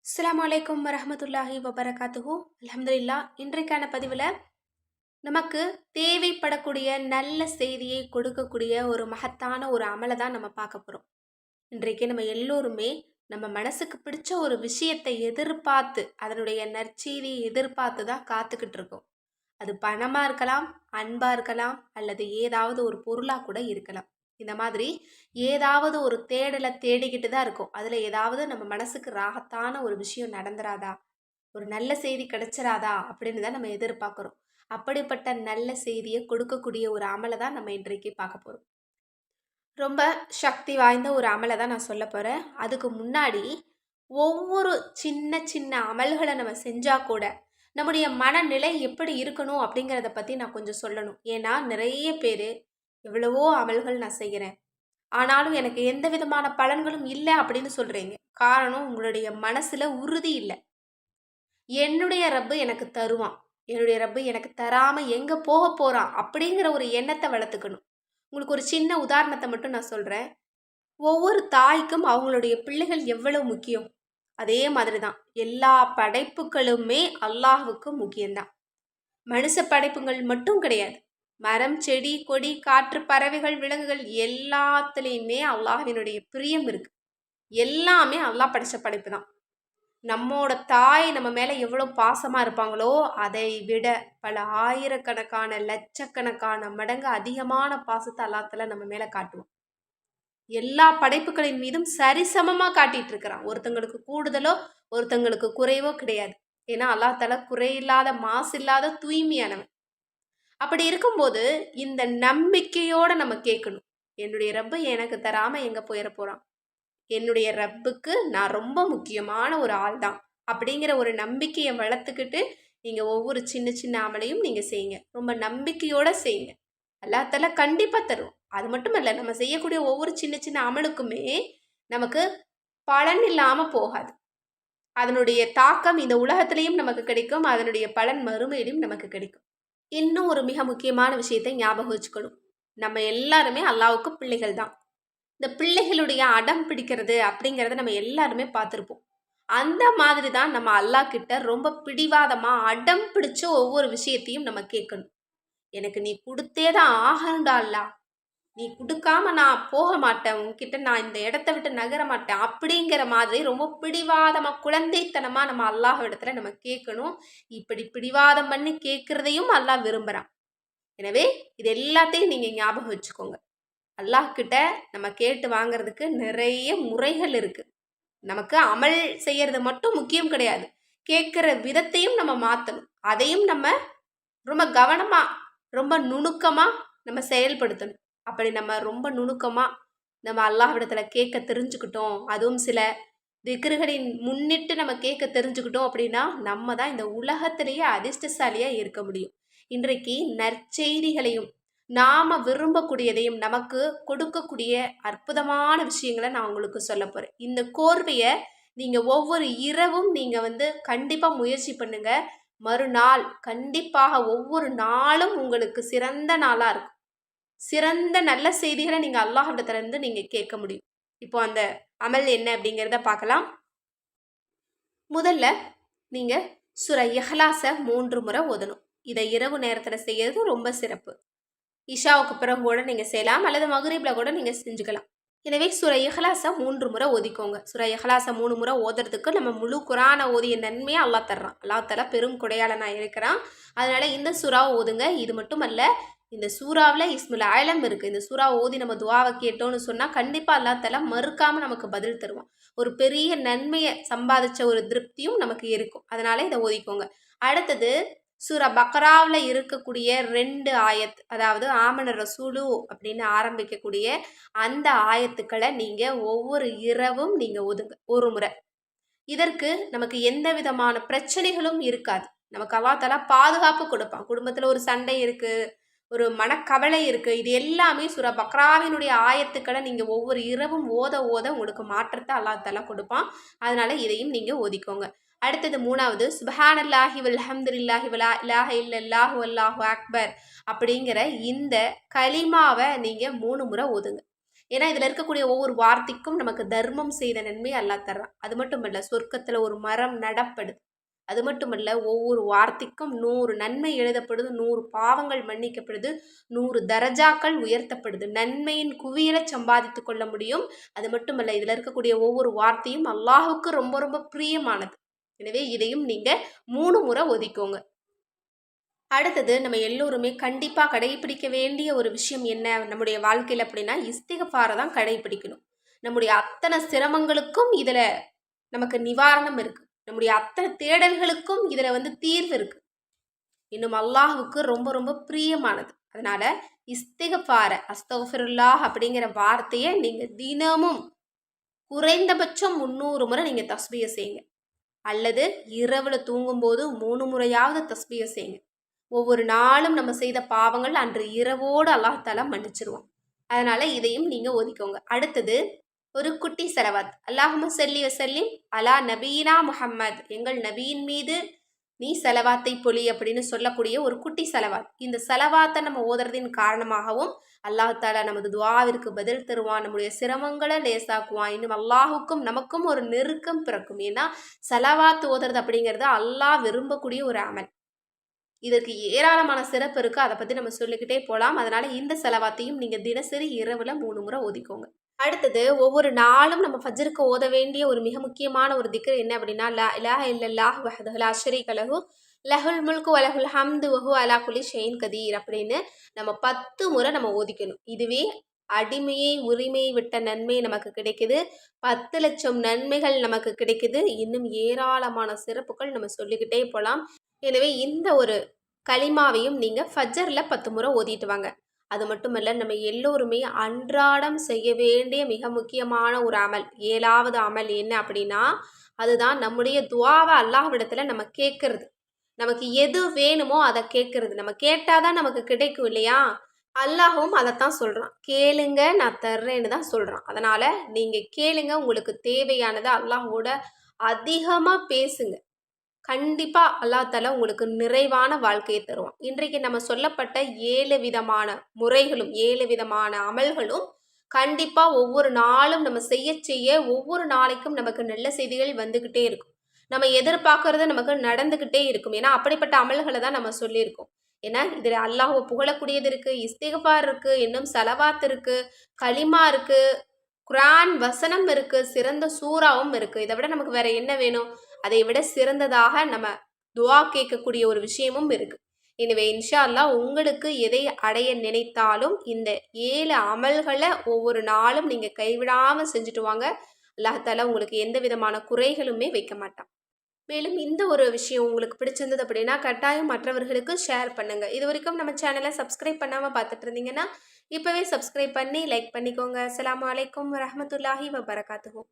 அஸ்ஸலாமு அலைக்கும் வரஹ்மத்துல்லாஹி வபரகாத்துஹு. அல்ஹம்துலில்லாஹ். இன்றைக்கான பதிவில் நமக்கு தேவைப்படக்கூடிய நல்ல செய்தியை கொடுக்கக்கூடிய ஒரு மகத்தான ஒரு அமலை தான் நம்ம பார்க்க போகிறோம். இன்றைக்கு நம்ம எல்லோருமே நம்ம மனசுக்கு பிடிச்ச ஒரு விஷயத்தை எதிர்பார்த்து, அதனுடைய நற்செய்தியை எதிர்பார்த்து தான் காத்துக்கிட்டு இருக்கோம். அது பணமாக இருக்கலாம், அன்பாக இருக்கலாம், அல்லது ஏதாவது ஒரு பொருளாக கூட இருக்கலாம். இந்த மாதிரி ஏதாவது ஒரு தேடலை தேடிக்கிட்டு தான் இருக்கும். அதில் ஏதாவது நம்ம மனசுக்கு ராகத்தான ஒரு விஷயம் நடந்துராதா, ஒரு நல்ல செய்தி கிடைச்சிராதா அப்படின்னு தான் நம்ம எதிர்பார்க்குறோம். அப்படிப்பட்ட நல்ல செய்தியை கொடுக்கக்கூடிய ஒரு அமலை தான் நம்ம இன்றைக்கு பார்க்க போகிறோம். ரொம்ப சக்தி வாய்ந்த ஒரு அமலை தான் நான் சொல்ல போகிறேன். அதுக்கு முன்னாடி ஒவ்வொரு சின்ன சின்ன அமல்களை நம்ம செஞ்சால் கூட நம்முடைய மனநிலை எப்படி இருக்கணும் அப்படிங்கிறத பற்றி நான் கொஞ்சம் சொல்லணும். ஏன்னா நிறைய பேர் எவ்வளவோ அமல்கள் நான் செய்கிறேன், ஆனாலும் எனக்கு எந்த விதமான பலன்களும் இல்லை அப்படின்னு சொல்கிறீங்க. காரணம், உங்களுடைய மனசில் உறுதி இல்லை. என்னுடைய ரப்பு எனக்கு தருவான், என்னுடைய ரப்பு எனக்கு தராமல் எங்கே போக போகிறான் அப்படிங்கிற ஒரு எண்ணத்தை வளர்த்துக்கணும். உங்களுக்கு ஒரு சின்ன உதாரணத்தை மட்டும் நான் சொல்கிறேன். ஒவ்வொரு தாய்க்கும் அவங்களுடைய பிள்ளைகள் எவ்வளவு முக்கியம், அதே மாதிரி தான் எல்லா படைப்புகளுமே அல்லாஹ்வுக்கு முக்கியம்தான். மனுஷ படைப்புகள் மட்டும் கிடையாது, மரம், செடி, கொடி, காற்று, பறவைகள், விலங்குகள் எல்லாத்துலேயுமே அல்லாஹ்வினுடைய பிரியம் இருக்கு. எல்லாமே அல்லாஹ் படைச்ச படைப்பு தான். நம்மோட தாய் நம்ம மேலே எவ்வளோ பாசமாக இருப்பாங்களோ அதை விட பல ஆயிரக்கணக்கான லட்சக்கணக்கான மடங்கு அதிகமான பாசத்தை அல்லாஹ்தாலா நம்ம மேலே காட்டுவோம். எல்லா படைப்புகளின் மீதும் சரிசமமாக காட்டிட்டு இருக்கிறான். ஒருத்தங்களுக்கு கூடுதலோ ஒருத்தங்களுக்கு குறைவோ கிடையாது. ஏன்னா அல்லாஹ்தாலா குறையில்லாத, மாசு இல்லாத, தூய்மையானவன். அப்படி இருக்கும்போது இந்த நம்பிக்கையோட நம்ம கேட்கணும். என்னுடைய ரப்பு எனக்கு தராமல் எங்கே போயிட போகிறான், என்னுடைய ரப்புக்கு நான் ரொம்ப முக்கியமான ஒரு ஆள் தான் அப்படிங்கிற ஒரு நம்பிக்கையை வளர்த்துக்கிட்டு நீங்கள் ஒவ்வொரு சின்ன சின்ன அமலையும் நீங்கள் செய்யுங்க. ரொம்ப நம்பிக்கையோடு செய்யுங்க. அல்லாஹ்தாலா கண்டிப்பாக தரும். அது மட்டும் இல்லை, நம்ம செய்யக்கூடிய ஒவ்வொரு சின்ன சின்ன அமலுக்குமே நமக்கு பலன் இல்லாமல் போகாது. அதனுடைய தாக்கம் இந்த உலகத்திலையும் நமக்கு கிடைக்கும், அதனுடைய பலன் மறுமையிலும் நமக்கு கிடைக்கும். இன்னும் ஒரு மிக முக்கியமான விஷயத்தை ஞாபகம் வச்சுக்கணும். நம்ம எல்லாருமே அல்லாஹ்வுக்கு பிள்ளைகள் தான். இந்த பிள்ளைகளுடைய அடம் பிடிக்கிறது அப்படிங்கிறத நம்ம எல்லாருமே பார்த்துருப்போம். அந்த மாதிரி தான் நம்ம அல்லாஹ் கிட்ட ரொம்ப பிடிவாதமாக அடம் பிடிச்ச ஒவ்வொரு விஷயத்தையும் நம்ம கேட்கணும். எனக்கு நீ கொடுத்தே தான் ஆகணும்டா அல்லா, நீ கொடுக்காம நான் போக மாட்டேன், உன்கிட்ட நான் இந்த இடத்த விட்டு நகர மாட்டேன் அப்படிங்கிற மாதிரி ரொம்ப பிடிவாதமாக, குழந்தைத்தனமாக நம்ம அல்லாஹ் இடத்துல நம்ம கேட்கணும். இப்படி பிடிவாதம் பண்ணி கேட்குறதையும் அல்லாஹ் விரும்புகிறான். எனவே இது எல்லாத்தையும் நீங்கள் ஞாபகம் வச்சுக்கோங்க. அல்லாஹ் கிட்ட நம்ம கேட்டு வாங்கிறதுக்கு நிறைய முறைகள் இருக்குது. நமக்கு அமல் செய்யறது மட்டும் முக்கியம் கிடையாது, கேட்குற விதத்தையும் நம்ம மாற்றணும். அதையும் நம்ம ரொம்ப கவனமாக, ரொம்ப நுணுக்கமாக நம்ம செயல்படுத்தணும். அப்படி நம்ம ரொம்ப நுணுக்கமாக நம்ம அல்லாஹ்விடத்தில் கேட்க தெரிஞ்சுக்கிட்டோம், அதுவும் சில திக்ருகளின் முன்னிட்டு நம்ம கேட்க தெரிஞ்சுக்கிட்டோம் அப்படின்னா நம்ம தான் இந்த உலகத்திலேயே அதிர்ஷ்டசாலியாக இருக்க முடியும். இன்றைக்கு நற்செய்திகளையும் நாம் விரும்பக்கூடியதையும் நமக்கு கொடுக்கக்கூடிய அற்புதமான விஷயங்களை நான் உங்களுக்கு சொல்ல போகிறேன். இந்த கோர்வையை நீங்கள் ஒவ்வொரு இரவும் நீங்கள் கண்டிப்பாக முயற்சி பண்ணுங்கள். மறுநாள் கண்டிப்பாக ஒவ்வொரு நாளும் உங்களுக்கு சிறந்த நாளாக இருக்கும். சிறந்த நல்ல செய்திகளை நீங்கள் அல்லாஹ்விடத்திலிருந்து நீங்கள் கேட்க முடியும். இப்போ அந்த அமல் என்ன அப்படிங்கிறத பார்க்கலாம். முதல்ல நீங்கள் சூரா இஹ்லாஸை 3 முறை ஓதணும். இதை இரவு நேரத்தில் செய்கிறது ரொம்ப சிறப்பு. இஷாவுக்கு பிறகு கூட நீங்கள் செய்யலாம், அல்லது மக்ரிப்ல கூட நீங்கள் செஞ்சுக்கலாம். எனவே சூரா இஹ்லாஸை 3 முறை ஓதிக்கோங்க. சூரா இஹ்லாஸை 3 முறை ஓதுறதுக்கு நம்ம முழு குரானை ஓதிய நன்மையை அல்லாஹ் தர்றான். அல்லாஹ் தஆலா பெரும் கொடையாளனாக இருக்கிறான். அதனால இந்த சூறாவை ஓதுங்க. இது மட்டும் அல்ல, இந்த சூறாவில் இஸ்முல் ஆலம் இருக்குது. இந்த சூறாவை ஓதி நம்ம துவாவை கேட்டோன்னு சொன்னால் கண்டிப்பாக அல்லாஹ் தஆலா மறுக்காமல் நமக்கு பதில் தருவான். ஒரு பெரிய நன்மையை சம்பாதிச்ச ஒரு திருப்தியும் நமக்கு இருக்கும். அதனால இதை ஓதிக்கோங்க. அடுத்தது சூரா பக்ராவில் இருக்கக்கூடிய 2 ஆயத், அதாவது ஆமன ரசூலு அப்படின்னு ஆரம்பிக்கக்கூடிய அந்த ஆயத்துக்களை நீங்கள் ஒவ்வொரு இரவும் நீங்கள் ஓதுங்க ஒரு முறை. இதற்கு நமக்கு எந்த விதமான பிரச்சனைகளும் இருக்காது. நமக்கு அல்லாஹ் தஆலா பாதுகாப்பு கொடுப்பான். குடும்பத்தில் ஒரு சண்டை இருக்குது, ஒரு மனக்கவலை இருக்குது, இது எல்லாமே சூரா பக்ராவினுடைய ஆயத்துக்களை நீங்கள் ஒவ்வொரு இரவும் ஓத ஓத உங்களுக்கு மாற்றத்தை அல்லாஹ் தஆலா கொடுப்பான். அதனால இதையும் நீங்கள் ஓதிக்கோங்க. அடுத்தது 3வது சுப்ஹானல்லாஹி வல்ஹம்துலில்லாஹி வலா இலாஹ இல்லல்லாஹு வல்லாஹு அக்பர் அப்படிங்கிற இந்த கலிமாவை நீங்கள் 3 முறை ஓதுங்க. ஏன்னா இதில் இருக்கக்கூடிய ஒவ்வொரு வார்த்தைக்கும் நமக்கு தர்மம் செய்த நன்மை அல்லாஹ் தர்றான். அது மட்டும் இல்லை, சொர்க்கத்தில் ஒரு மரம் நடப்படுது. அது மட்டுமல்ல, ஒவ்வொரு வார்த்தைக்கும் 100 நன்மை எழுதப்படுது, 100 பாவங்கள் மன்னிக்கப்படுது, 100 தரஜாக்கள் உயர்த்தப்படுது. நன்மையின் குவியலை சம்பாதித்து கொள்ள முடியும். அது மட்டுமல்ல, இதில் இருக்கக்கூடிய ஒவ்வொரு வார்த்தையும் அல்லாஹுக்கு ரொம்ப ரொம்ப பிரியமானது. எனவே இதையும் நீங்கள் 3 முறை ஒதிக்கோங்க. அடுத்தது, நம்ம எல்லோருமே கண்டிப்பாக கடைபிடிக்க வேண்டிய ஒரு விஷயம் என்ன நம்முடைய வாழ்க்கையில் அப்படின்னா, இஸ்திக்ஃபாரை தான் கடைபிடிக்கணும். நம்முடைய அத்தனை சிரமங்களுக்கும் இதில் நமக்கு நிவாரணம் இருக்குது. நம்முடைய அத்தனை தேடல்களுக்கும் இதில் தீர்வு இருக்குது. இன்னும் அல்லாஹுக்கு ரொம்ப ரொம்ப பிரியமானது. அதனால இஸ்திக்ஃபார அஸ்தக்ஃபிருல்லாஹ் அப்படிங்கிற வார்த்தையை நீங்கள் தினமும் குறைந்தபட்சம் 300 முறை நீங்கள் தஸ்பீஹ் செய்யுங்க. அல்லது இரவுல தூங்கும்போது 3 முறையாவது தஸ்பீஹ் செய்யுங்க. ஒவ்வொரு நாளும் நம்ம செய்த பாவங்கள் அன்று இரவோடு அல்லாஹ் தஆலா மன்னிச்சிருவான். அதனால இதையும் நீங்கள் ஒதுக்கோங்க. அடுத்தது ஒரு குட்டி செலவாத். அல்லாஹும்ம ஸல்லி வஸல்லிம் அலா நபீனா முஹம்மத், எங்கள் நபியின் மீது நீ செலவாத்தை பொழி அப்படின்னு சொல்லக்கூடிய ஒரு குட்டி செலவாத். இந்த செலவாத்தை நம்ம ஓதுறதின் காரணமாகவும் அல்லாஹ் தஆலா நமது துஆவிற்கு பதில் தருவான், நம்முடைய சிரமங்களை லேசாக்குவான். இன்னும் அல்லாஹுக்கும் நமக்கும் ஒரு நெருக்கம் பிறக்கும். ஏன்னா செலவாத் ஓதுறது அப்படிங்கிறது அல்லாஹ் விரும்பக்கூடிய ஒரு அமல். இதற்கு ஏராளமான சிறப்பு இருக்குது. அதை பற்றி நம்ம சொல்லிக்கிட்டே போகலாம். அதனால் இந்த செலவாத்தையும் நீங்கள் தினசரி இரவில் 3 முறை ஒதுக்கோங்க. அடுத்தது, ஒவ்வொரு நாளும் நம்ம ஃபஜ்ருக்கு ஓத வேண்டிய ஒரு மிக முக்கியமான ஒரு திக்ர் என்ன அப்படின்னா, லா இலாஹ இல்லல்லாஹ் வஹ்தஹு லா ஷரீக லஹு லஹுல் முல்கு வலஹுல் ஹம்து வஹு அலா குல்லி ஷைஇன் கதீர் அப்படின்னு நம்ம 10 முறை நம்ம ஓதிக்கணும். இதுவே அடிமையை உரிமையை விட்ட நன்மை நமக்கு கிடைக்குது. 10 லட்சம் நன்மைகள் நமக்கு கிடைக்குது. இன்னும் ஏராளமான சிறப்புகள் நம்ம சொல்லிக்கிட்டே போகலாம். எனவே இந்த ஒரு கலிமாவையும் நீங்கள் ஃபஜ்ரில் 10 முறை ஓதிட்டு வாங்க. அது மட்டுமல்ல, நம்ம எல்லோருமே அன்றாடம் செய்ய வேண்டிய மிக முக்கியமான ஒரு அமல், 7வது அமல் என்ன அப்படின்னா, அதுதான் நம்முடைய துஆவை அல்லாஹ்விடத்தில் நம்ம கேட்கறது. நமக்கு எது வேணுமோ அதை கேட்கறது. நம்ம கேட்டால் தான் நமக்கு கிடைக்கும் இல்லையா? அல்லாஹும் அதைத்தான் சொல்கிறான். கேளுங்க நான் தர்றேன்னு தான் சொல்கிறான். அதனால் நீங்கள் கேளுங்க, உங்களுக்கு தேவையானதை அல்லாஹோட அதிகமாக பேசுங்க. கண்டிப்பாக அல்லாஹ் தஆலா உங்களுக்கு நிறைவான வாழ்க்கையை தருவான். இன்றைக்கு நம்ம சொல்லப்பட்ட 7 விதமான முறைகளும் 7 விதமான அமல்களும் கண்டிப்பாக ஒவ்வொரு நாளும் நம்ம செய்ய ஒவ்வொரு நாளைக்கும் நமக்கு நல்ல செய்திகள் வந்துக்கிட்டே இருக்கும். நம்ம எதிர்பார்க்கறது நமக்கு நடந்துக்கிட்டே இருக்கும். ஏன்னா அப்படிப்பட்ட அமல்களை தான் நம்ம சொல்லியிருக்கோம். ஏன்னா இதில் அல்லாஹ்வை புகழக்கூடியது இருக்குது, இஸ்திக்ஃபார் இருக்குது, இன்னும் சலவாத் இருக்குது, கலிமா இருக்குது, குர்ஆன் வசனம் இருக்குது, சிறந்த சூறாவும் இருக்குது. இதை விட நமக்கு வேற என்ன வேணும்? அதை விட சிறந்ததாக நம்ம துஆ கேட்கக்கூடிய ஒரு விஷயமும் இருக்குது. எனவே இன்ஷா அல்லாஹ் உங்களுக்கு எதை அடைய நினைத்தாலும் இந்த 7 அமல்களை ஒவ்வொரு நாளும் நீங்கள் கைவிடாமல் செஞ்சுட்டு வாங்க. அல்லாஹ் தஆலா உங்களுக்கு எந்த விதமான குறைகளுமே வைக்க மாட்டான். மேலும் இந்த ஒரு விஷயம் உங்களுக்கு பிடிச்சிருந்தது அப்படின்னா கட்டாயம் மற்றவர்களுக்கு ஷேர் பண்ணுங்கள். இது வரைக்கும் நம்ம சேனலை சப்ஸ்கிரைப் பண்ணாமல் பார்த்துட்டு இருந்தீங்கன்னா இப்போவே சப்ஸ்கிரைப் பண்ணி லைக் பண்ணிக்கோங்க. அஸ்ஸலாமு அலைக்கும் வரஹ்மத்துல்லாஹி வபரகாத்துஹு.